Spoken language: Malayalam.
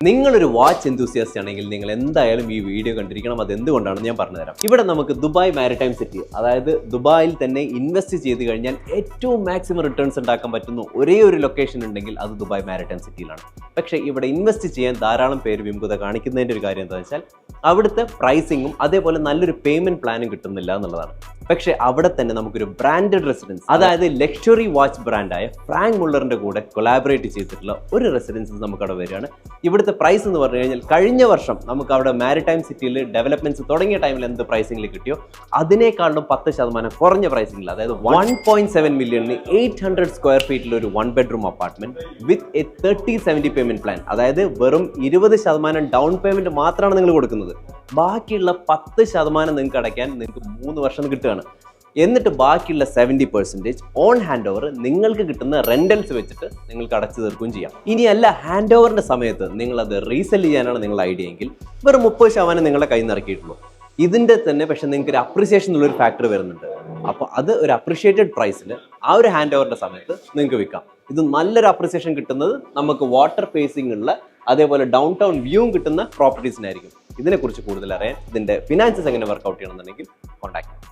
നിങ്ങളൊരു വാച്ച് എന്തൂസിയാസ്റ്റ് ആണെങ്കിൽ നിങ്ങൾ എന്തായാലും ഈ വീഡിയോ കണ്ടിരിക്കണം. അത് എന്തുകൊണ്ടാണെന്ന് ഞാൻ പറഞ്ഞുതരാം. ഇവിടെ നമുക്ക് ദുബായ് മാരിടൈം സിറ്റി, അതായത് ദുബായിൽ തന്നെ ഇൻവെസ്റ്റ് ചെയ്ത് കഴിഞ്ഞാൽ ഏറ്റവും മാക്സിമം റിട്ടേൺസ് ഉണ്ടാക്കാൻ പറ്റുന്ന ഒരേ ഒരു ലൊക്കേഷൻ ഉണ്ടെങ്കിൽ അത് ദുബായ് മാരിടൈം സിറ്റിയിലാണ്. പക്ഷേ ഇവിടെ ഇൻവെസ്റ്റ് ചെയ്യാൻ ധാരാളം പേര് വിമുഖത കാണിക്കുന്നതിൻ്റെ ഒരു കാര്യം എന്താണെന്ന് വെച്ചാൽ അവിടുത്തെ പ്രൈസിങ്ങും അതേപോലെ നല്ലൊരു പേയ്മെന്റ് പ്ലാനും കിട്ടുന്നില്ല എന്നുള്ളതാണ്. പക്ഷേ അവിടെ തന്നെ നമുക്കൊരു ബ്രാൻഡഡ് റെസിഡൻസ്, അതായത് ലക്ഷറി വാച്ച് ബ്രാൻഡായ ഫ്രാങ്ക് മുള്ളറിന്റെ കൂടെ കൊളാബറേറ്റ് ചെയ്തിട്ടുള്ള ഒരു റെസിഡൻസ് നമുക്ക് അവിടെ വരികയാണ്. ഇവിടുത്തെ പ്രൈസ് എന്ന് പറഞ്ഞു കഴിഞ്ഞാൽ കഴിഞ്ഞ വർഷം നമുക്ക് അവിടെ മാരിടൈം സിറ്റിയിൽ ഡെവലപ്മെന്റ്സ് തുടങ്ങിയ ടൈമിൽ എന്ത് പ്രൈസിംഗിൽ കിട്ടിയോ അതിനേക്കാളും 10% കുറഞ്ഞ പ്രൈസിംഗിൽ, അതായത് 1.7 മില്യണിന് 800 സ്ക്വയർ ഫീറ്റിൽ ഒരു 1 bedroom apartment with a 30-70 payment plan. അതായത് വെറും 20% ഡൗൺ പേയ്മെന്റ് മാത്രമാണ് നിങ്ങൾ കൊടുക്കുന്നത്. ബാക്കിയുള്ള 10% നിങ്ങൾക്ക് അടയ്ക്കാൻ നിങ്ങൾക്ക് 3 വർഷം കിട്ടുകയാണ്. എന്നിട്ട് ബാക്കിയുള്ള 70% ഓൺ ഹാൻഡ് ഓവർ നിങ്ങൾക്ക് കിട്ടുന്ന റെന്റൽസ് വെച്ചിട്ട് നിങ്ങൾക്ക് അടച്ചു തീർക്കുകയും ചെയ്യാം. ഇനിയല്ല ഹാൻഡ് ഓവറിന്റെ സമയത്ത് നിങ്ങൾ അത് റീസെൽ ചെയ്യാനാണ് നിങ്ങളുടെ ഐഡിയ എങ്കിൽ വെറും 30% നിങ്ങളുടെ കയ്യിൽ നിന്ന് ഇറക്കിയിട്ടുള്ളൂ. ഇതിന്റെ തന്നെ പക്ഷെ നിങ്ങൾക്ക് ഒരു അപ്രിസിയേഷൻ എന്നുള്ളൊരു ഫാക്ടർ വരുന്നുണ്ട്. അപ്പോൾ അത് ഒരു അപ്രിഷിയേറ്റഡ് പ്രൈസിൽ ആ ഒരു ഹാൻഡ് ഓവറിന്റെ സമയത്ത് നിങ്ങൾക്ക് വിൽക്കാം. ഇത് നല്ലൊരു അപ്രിസിയേഷൻ കിട്ടുന്നത് നമുക്ക് വാട്ടർ ഫേസിംഗ് ഉള്ള അതേപോലെ ഡൗൺ ടൗൺ വ്യൂവും കിട്ടുന്ന പ്രോപ്പർട്ടീസിനായിരിക്കും. ഇതിനെക്കുറിച്ച് കൂടുതൽ അറിയാൻ ഇതിന്റെ ഫിനാൻസസ് എങ്ങനെ വർക്ക്ഔട്ട് ചെയ്യണമെന്നുണ്ടെങ്കിൽ കോൺടാക്ട് ചെയ്യാം.